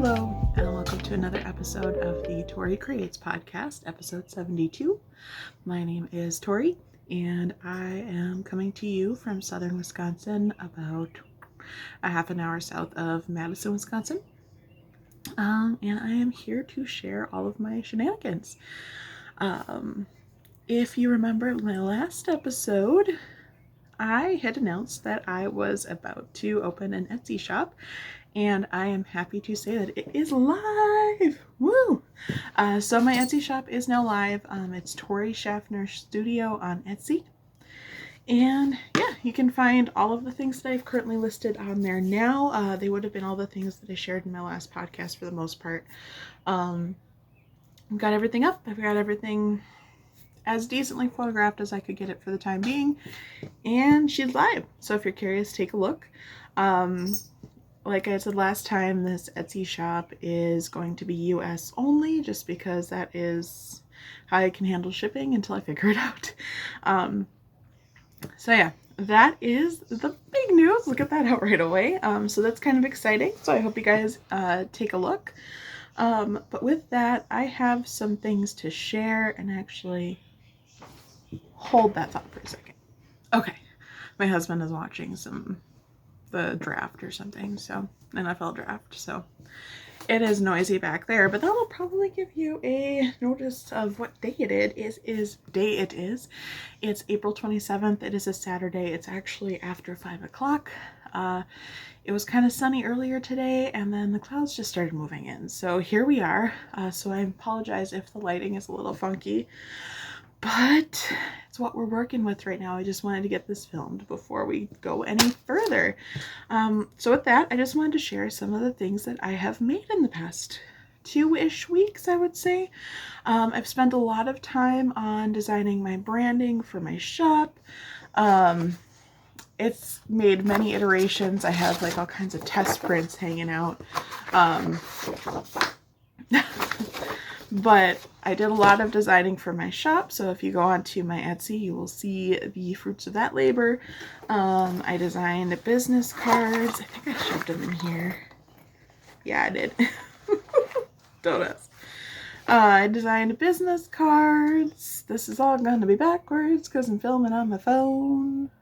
Hello, and welcome to another episode of the Tori Creates podcast, episode 72. My name is Tori, and I am coming to you from southern Wisconsin, about a half an hour south of Madison, Wisconsin. And I am here to share all of my shenanigans. If you remember my last episode, I had announced that I was about to open an Etsy shop, and I am happy to say that it is live. Woo! So my Etsy shop is now live. It's Tori Schaffner Studio on Etsy. And yeah, you can find all of the things that I've currently listed on there now. They would have been all the things that I shared in my last podcast for the most part. I've got everything up. I've got everything as decently photographed as I could get it for the time being. And she's live. So if you're curious, take a look. Like I said last time, this Etsy shop is going to be US only, just because that is how I can handle shipping until I figure it out. So yeah, that is the big news. Look at that out right away. So that's kind of exciting. So I hope you guys take a look. But with that, I have some things to share, and actually hold that thought for a second. Okay, my husband is watching the draft or something, so NFL draft, so it is noisy back there, but that will probably give you a notice of what day it is. It's April 27th. It is a Saturday. It's actually after 5 o'clock. It was kind of sunny earlier today, and then the clouds just started moving in, so here we are. So I apologize if the lighting is a little funky, but it's what we're working with right now. I just wanted to get this filmed before we go any further. So with that, I just wanted to share some of the things that I have made in the past 2-ish weeks, I would say. I've spent a lot of time on designing my branding for my shop. It's made many iterations. I have like all kinds of test prints hanging out. But I did a lot of designing for my shop, so if you go onto my Etsy, you will see the fruits of that labor. I designed business cards. I think I shoved them in here. Yeah, I did. Don't ask. I designed business cards. This is all going to be backwards because I'm filming on my phone.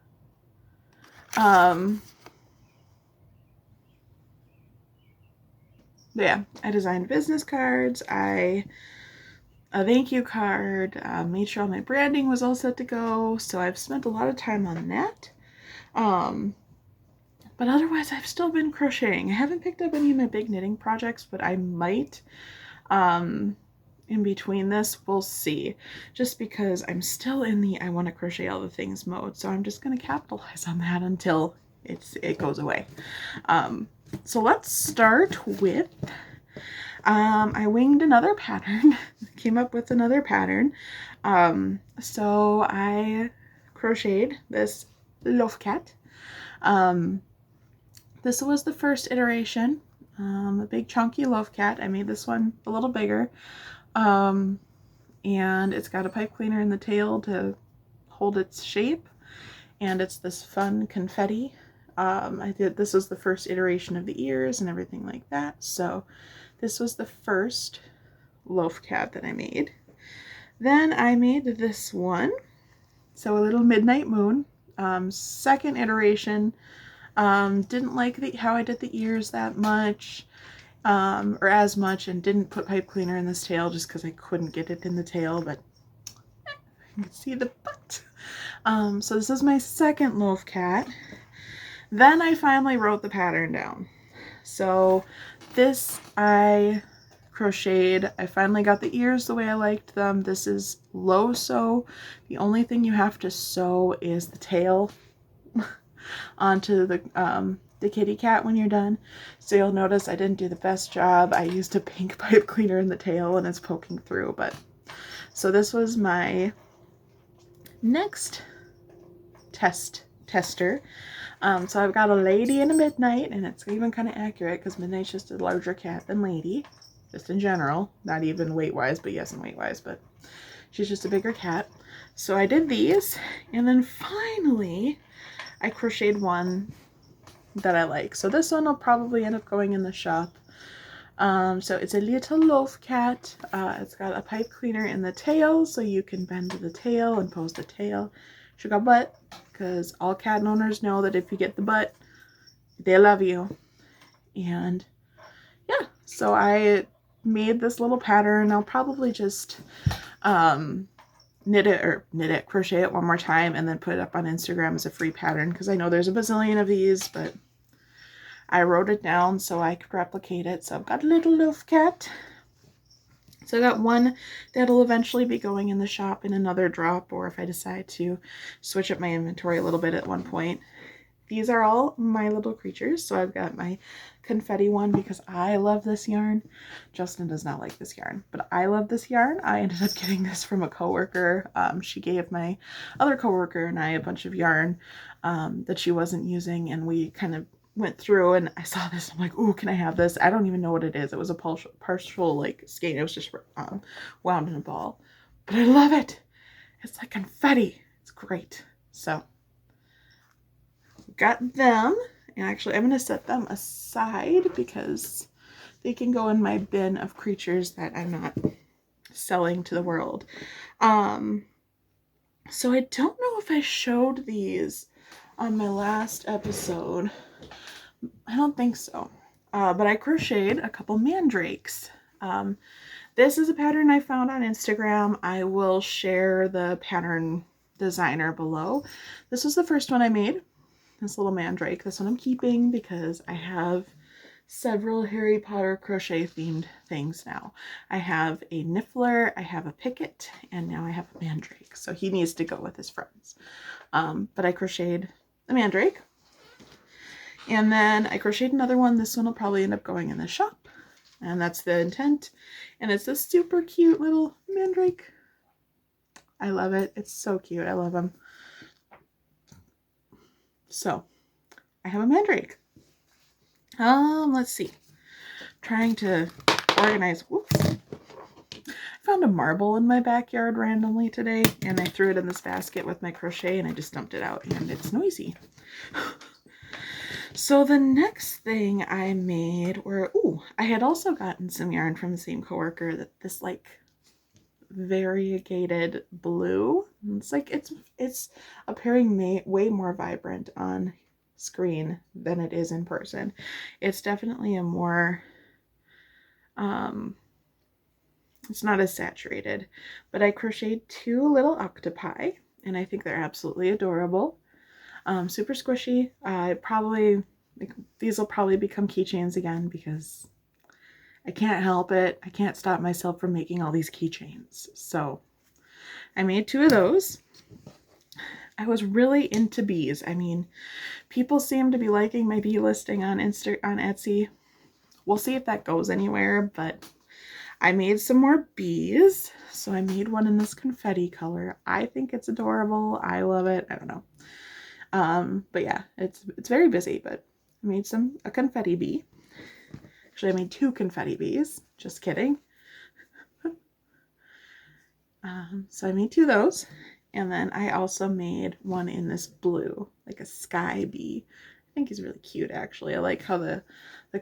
Yeah, I designed business cards. A thank you card, made sure all my branding was all set to go, so I've spent a lot of time on that. But otherwise, I've still been crocheting. I haven't picked up any of my big knitting projects, but I might in between this. We'll see, just because I'm still in the I want to crochet all the things mode, so I'm just going to capitalize on that until it goes away. So let's start with, I winged another pattern, came up with another pattern. So I crocheted this loaf cat. This was the first iteration, a big chunky loaf cat. I made this one a little bigger. And it's got a pipe cleaner in the tail to hold its shape. And it's this fun confetti. This was the first iteration of the ears and everything like that. So this was the first loaf cat that I made. Then I made this one. So a little midnight moon. Second iteration. Didn't like how I did the ears that much. Or as much, and didn't put pipe cleaner in this tail just because I couldn't get it in the tail, but you can see the butt. So this is my second loaf cat. Then I finally wrote the pattern down. So this I crocheted. I finally got the ears the way I liked them. This is low sew. The only thing you have to sew is the tail onto the kitty cat when you're done. So you'll notice I didn't do the best job. I used a pink pipe cleaner in the tail and it's poking through, but so this was my next tester. So I've got a lady and a midnight, and it's even kind of accurate because midnight's just a larger cat than lady, just in general, not even weight wise, but yes, in weight wise, but she's just a bigger cat. So I did these, and then finally I crocheted one that I like. So this one will probably end up going in the shop. So it's a little loaf cat. It's got a pipe cleaner in the tail, so you can bend the tail and pose the tail. She got butt, because all cat owners know that if you get the butt, they love you. And yeah, so I made this little pattern. I'll probably just crochet it one more time and then put it up on Instagram as a free pattern, because I know there's a bazillion of these, but I wrote it down so I could replicate it. So I've got a little loaf cat. So I got one that'll eventually be going in the shop in another drop, or if I decide to switch up my inventory a little bit at one point. These are all my little creatures. So I've got my confetti one because I love this yarn. Justin does not like this yarn, but I love this yarn. I ended up getting this from a coworker. She gave my other coworker and I a bunch of yarn that she wasn't using, and we kind of went through and I saw this. I'm like, ooh, can I have this? I don't even know what it is. It was a partial like skein. It was just wound in a ball, but I love it. It's like confetti. It's great. So got them, and actually I'm going to set them aside because they can go in my bin of creatures that I'm not selling to the world. So I don't know if I showed these on my last episode. I don't think so. But I crocheted a couple mandrakes. This is a pattern I found on Instagram. I will share the pattern designer below. This was the first one I made. This little mandrake. This one I'm keeping because I have several Harry Potter crochet themed things now. I have a Niffler, I have a Picket, and now I have a Mandrake. So he needs to go with his friends. But I crocheted the Mandrake. And then I crocheted another one. This one will probably end up going in the shop. And that's the intent. And it's this super cute little Mandrake. I love it. It's so cute. I love him. So I have a Mandrake. Let's see. Trying to organize. Whoops. I found a marble in my backyard randomly today, and I threw it in this basket with my crochet, and I just dumped it out, and it's noisy. So the next thing I made were, I had also gotten some yarn from the same coworker, that this like variegated blue. It's like it's appearing way more vibrant on screen than it is in person. It's definitely a more it's not as saturated, but I crocheted two little octopi, and I think they're absolutely adorable. Super squishy. These will probably become keychains again because I can't help it. I can't stop myself from making all these keychains. So I made two of those. I was really into bees. I mean, people seem to be liking my bee listing on Etsy. We'll see if that goes anywhere, but I made some more bees. So I made one in this confetti color. I think it's adorable. I love it. I don't know. But yeah, it's very busy, but I made a confetti bee. Actually, I made two confetti bees. Just kidding. So I made two of those. And then I also made one in this blue, like a sky bee. I think he's really cute, actually. I like how the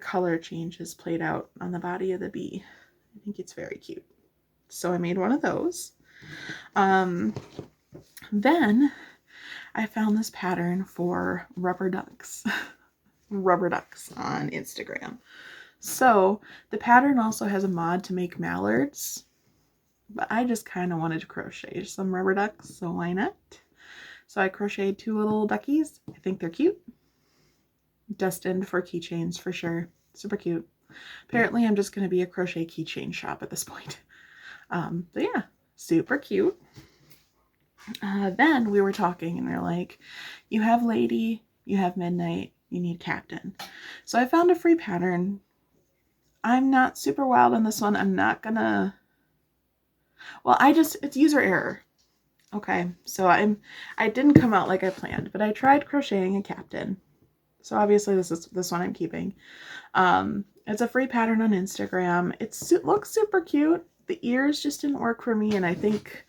color change is played out on the body of the bee. I think it's very cute. So I made one of those. Then I found this pattern for rubber ducks. Rubber ducks on Instagram. So the pattern also has a mod to make mallards, but I just kind of wanted to crochet some rubber ducks, so why not? So I crocheted two little duckies. I think they're cute. Destined for keychains for sure. Super cute. Apparently I'm just going to be a crochet keychain shop at this point. But yeah, super cute. Then we were talking and they're like, you have Lady, you have Midnight, you need Captain. So I found a free pattern. I'm not super wild on this one. I'm not gonna, well, it's user error. Okay, so I didn't come out like I planned, but I tried crocheting a Captain. So obviously this one I'm keeping. It's a free pattern on Instagram. It looks super cute. The ears just didn't work for me, and I think,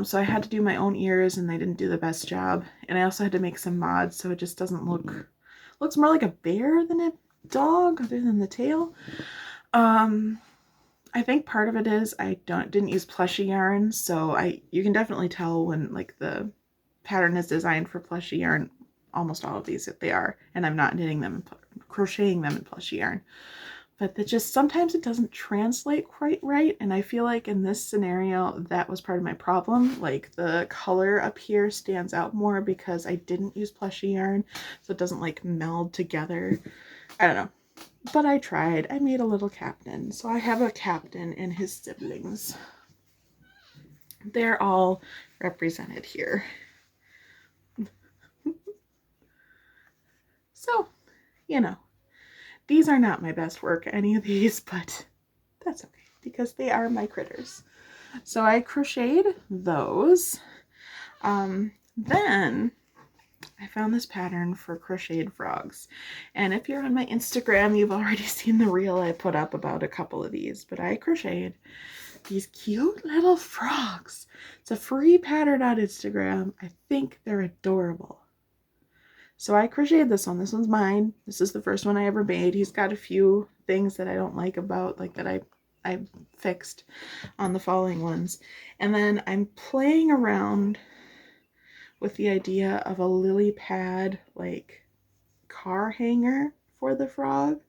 so I had to do my own ears, and they didn't do the best job. And I also had to make some mods, so it just doesn't looks more like a bear than a dog, other than the tail. I think part of it is I didn't use plushy yarn, so you can definitely tell when like the pattern is designed for plushy yarn. Almost all of these, if they are, and I'm not knitting them, crocheting them in plushy yarn. But that just sometimes it doesn't translate quite right, and I feel like in this scenario that was part of my problem. Like the color up here stands out more because I didn't use plushy yarn, so it doesn't like meld together. I don't know. But I tried. I made a little captain. So I have a captain and his siblings. They're all represented here. So, you know, these are not my best work, any of these, but that's okay because they are my critters. So I crocheted those. Then I found this pattern for crocheted frogs. And if you're on my Instagram, you've already seen the reel I put up about a couple of these, but I crocheted these cute little frogs. It's a free pattern on Instagram. I think they're adorable. So I crocheted this one. This one's mine. This is the first one I ever made. He's got a few things that I don't like about, like that I fixed on the following ones. And then I'm playing around with the idea of a lily pad like car hanger for the frog.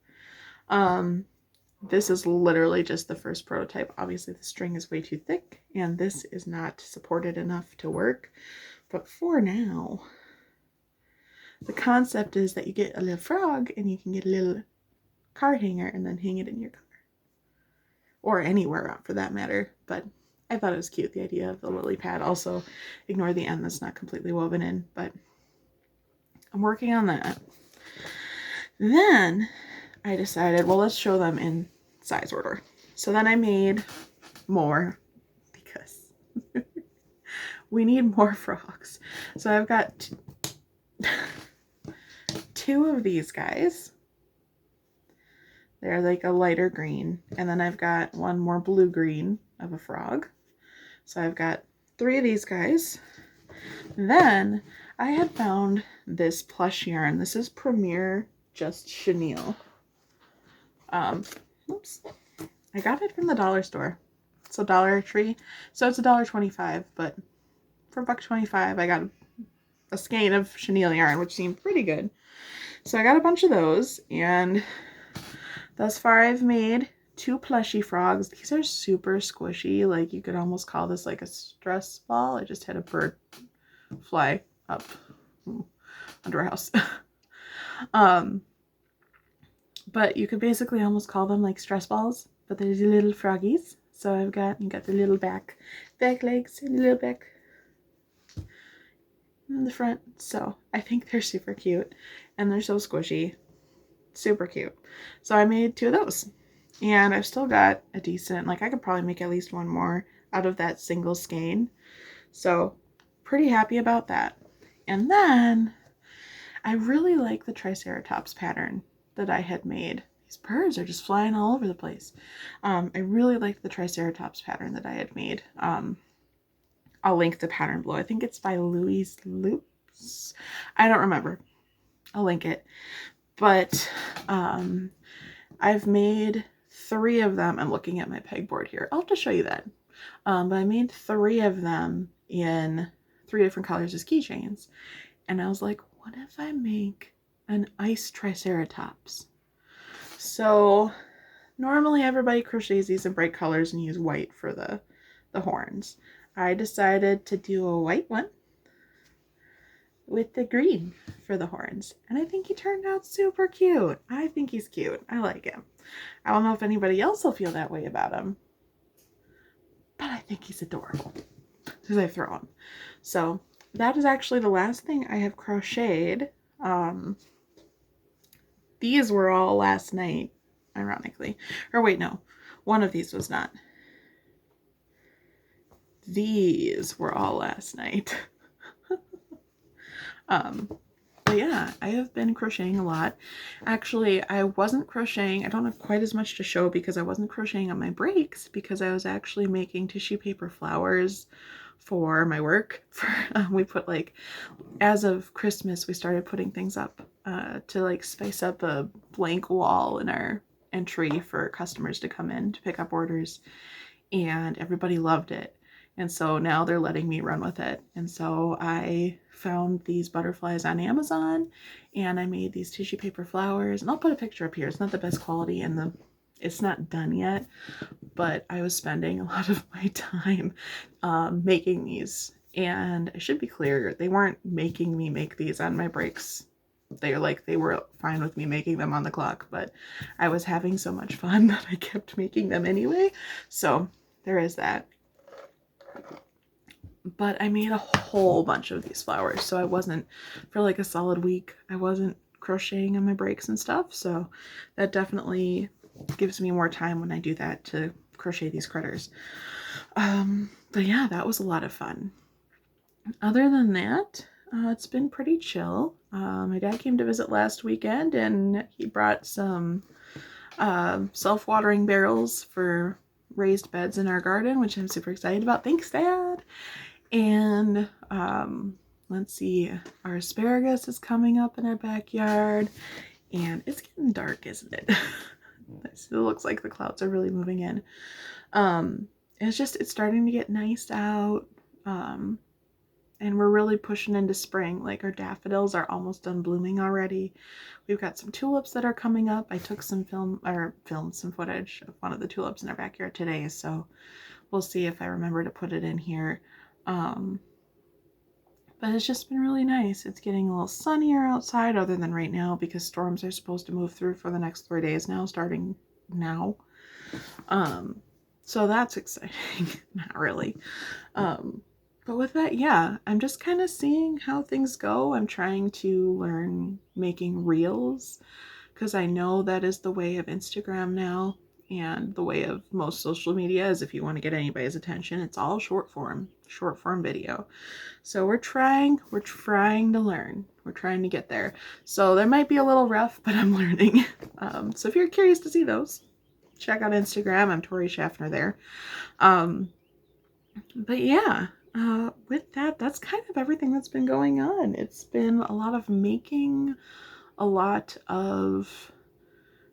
This is literally just the first prototype. Obviously the string is way too thick and this is not supported enough to work. But for now, the concept is that you get a little frog and you can get a little car hanger and then hang it in your car. Or anywhere for that matter. But I thought it was cute, the idea of the lily pad. Also, ignore the end that's not completely woven in, but I'm working on that. Then I decided, well, let's show them in size order. So then I made more because we need more frogs. So I've got two of these guys. They're like a lighter green. And then I've got one more blue-green of a frog. So I've got 3 of these guys. Then I had found this plush yarn. This is Premier Just Chenille. Oops. I got it from the dollar store. So Dollar Tree. So it's $1.25, but for $1.25 I got a skein of chenille yarn, which seemed pretty good. So I got a bunch of those, and thus far I've made 2 plushy frogs. These are super squishy. Like you could almost call this like a stress ball. I just had a bird fly up under a house. But you could basically almost call them like stress balls, but they're the little froggies. So you got the little back legs and the little back in the front. So I think they're super cute and they're so squishy. Super cute. So I made 2 of those. And I've still got a decent, like I could probably make at least one more out of that single skein. So pretty happy about that. And then I really like the Triceratops pattern that I had made. These birds are just flying all over the place. I really like the Triceratops pattern that I had made. I'll link the pattern below. I think it's by Louie's Loops. I don't remember. I'll link it. But I've made 3 of them. I'm looking at my pegboard here. I'll just show you that. But I made 3 of them in 3 different colors as keychains. And I was like, what if I make an ice Triceratops? So normally everybody crochets these in bright colors and use white for the horns. I decided to do a white one with the green for the horns. And I think he turned out super cute. I think he's cute. I like him. I don't know if anybody else will feel that way about him, but I think he's adorable because I throw him. So that is actually the last thing I have crocheted. These were all last night, ironically. Or wait, no. One of these was not. These were all last night. But yeah, I have been crocheting a lot. Actually, I wasn't crocheting. I don't have quite as much to show because I wasn't crocheting on my breaks because I was actually making tissue paper flowers for my work. We put like, as of Christmas, we started putting things up to like spice up a blank wall in our entry for customers to come in to pick up orders, and everybody loved it. And so now they're letting me run with it. And so I found these butterflies on Amazon, and I made these tissue paper flowers, and I'll put a picture up here. It's not the best quality, and it's not done yet, but I was spending a lot of my time making these. And I should be clear, they weren't making me make these on my breaks. They were fine with me making them on the clock, but I was having so much fun that I kept making them anyway. So there is that. But I made a whole bunch of these flowers, so I wasn't, for like a solid week, I wasn't crocheting on my breaks and stuff. So that definitely gives me more time when I do that to crochet these critters. But yeah, that was a lot of fun. Other than that, it's been pretty chill. My dad came to visit last weekend, and he brought some self-watering barrels for raised beds in our garden, which I'm super excited about. Thanks, Dad! And let's see, our asparagus is coming up in our backyard, and it's getting dark, isn't it? It looks like the clouds are really moving in. It's starting to get nice out. And we're really pushing into spring. Like, our daffodils are almost done blooming already. We've got some tulips that are coming up. I took some filmed some footage of one of the tulips in our backyard today, so we'll see if I remember to put it in here. But it's just been really nice. It's getting a little sunnier outside, other than right now, because storms are supposed to move through for the next 3 days now, starting now. So that's exciting. Not really. But with that, yeah, I'm just kind of seeing how things go. I'm trying to learn making reels, because I know that is the way of Instagram now, and the way of most social media is, if you want to get anybody's attention, it's all short form video. So we're trying to learn. We're trying to get there. So there might be a little rough, but I'm learning. So if you're curious to see those, check out Instagram. I'm Tori Schaffner there. But yeah, with that, that's kind of everything that's been going on. It's been a lot of making, a lot of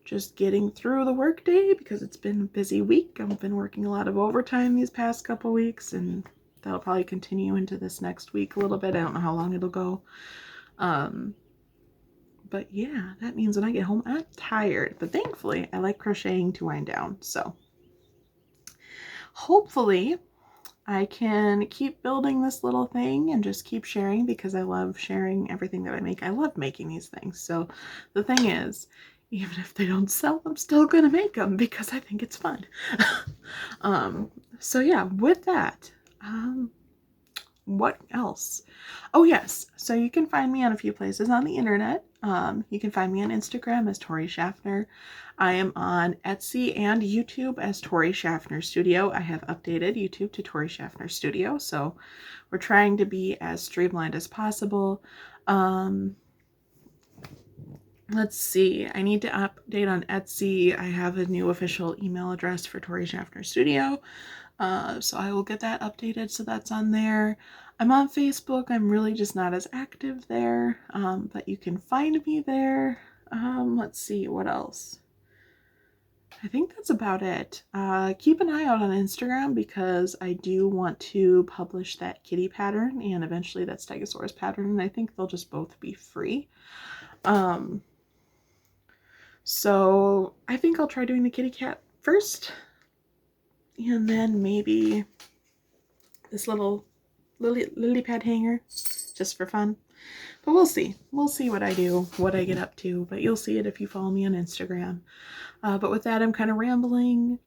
just getting through the workday, because it's been a busy week. I've been working a lot of overtime these past couple weeks, and that'll probably continue into this next week a little bit. I don't know how long it'll go. But yeah, that means when I get home, I'm tired. But thankfully, I like crocheting to wind down. So hopefully I can keep building this little thing and just keep sharing, because I love sharing everything that I make. I love making these things. So the thing is, even if they don't sell, I'm still going to make them because I think it's fun. So yeah, with that, what else? Oh yes, so you can find me on a few places on the internet. You can find me on Instagram as Tori Schaffner. I am on Etsy and YouTube as Tori Schaffner Studio. I have updated YouTube to Tori Schaffner Studio, so we're trying to be as streamlined as possible. Let's see, I need to update on Etsy. I have a new official email address for Tori Schaffner Studio, so I will get that updated, so that's on there. I'm on Facebook. I'm really just not as active there, but you can find me there. Let's see, what else? I think that's about it. Keep an eye out on Instagram, because I do want to publish that kitty pattern and eventually that Stegosaurus pattern, and I think they'll just both be free. So I think I'll try doing the kitty cat first, and then maybe this little lily pad hanger, just for fun. But we'll see. We'll see what I do, what I get up to, but you'll see it if you follow me on Instagram. But with that, I'm kind of rambling,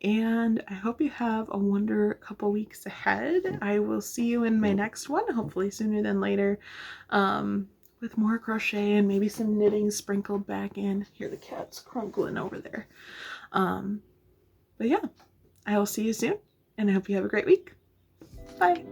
and I hope you have a wonder couple weeks ahead. I will see you in my next one, hopefully sooner than later, with more crochet and maybe some knitting sprinkled back in. Here, the cat's crunkling over there. But yeah, I will see you soon, and I hope you have a great week. Bye.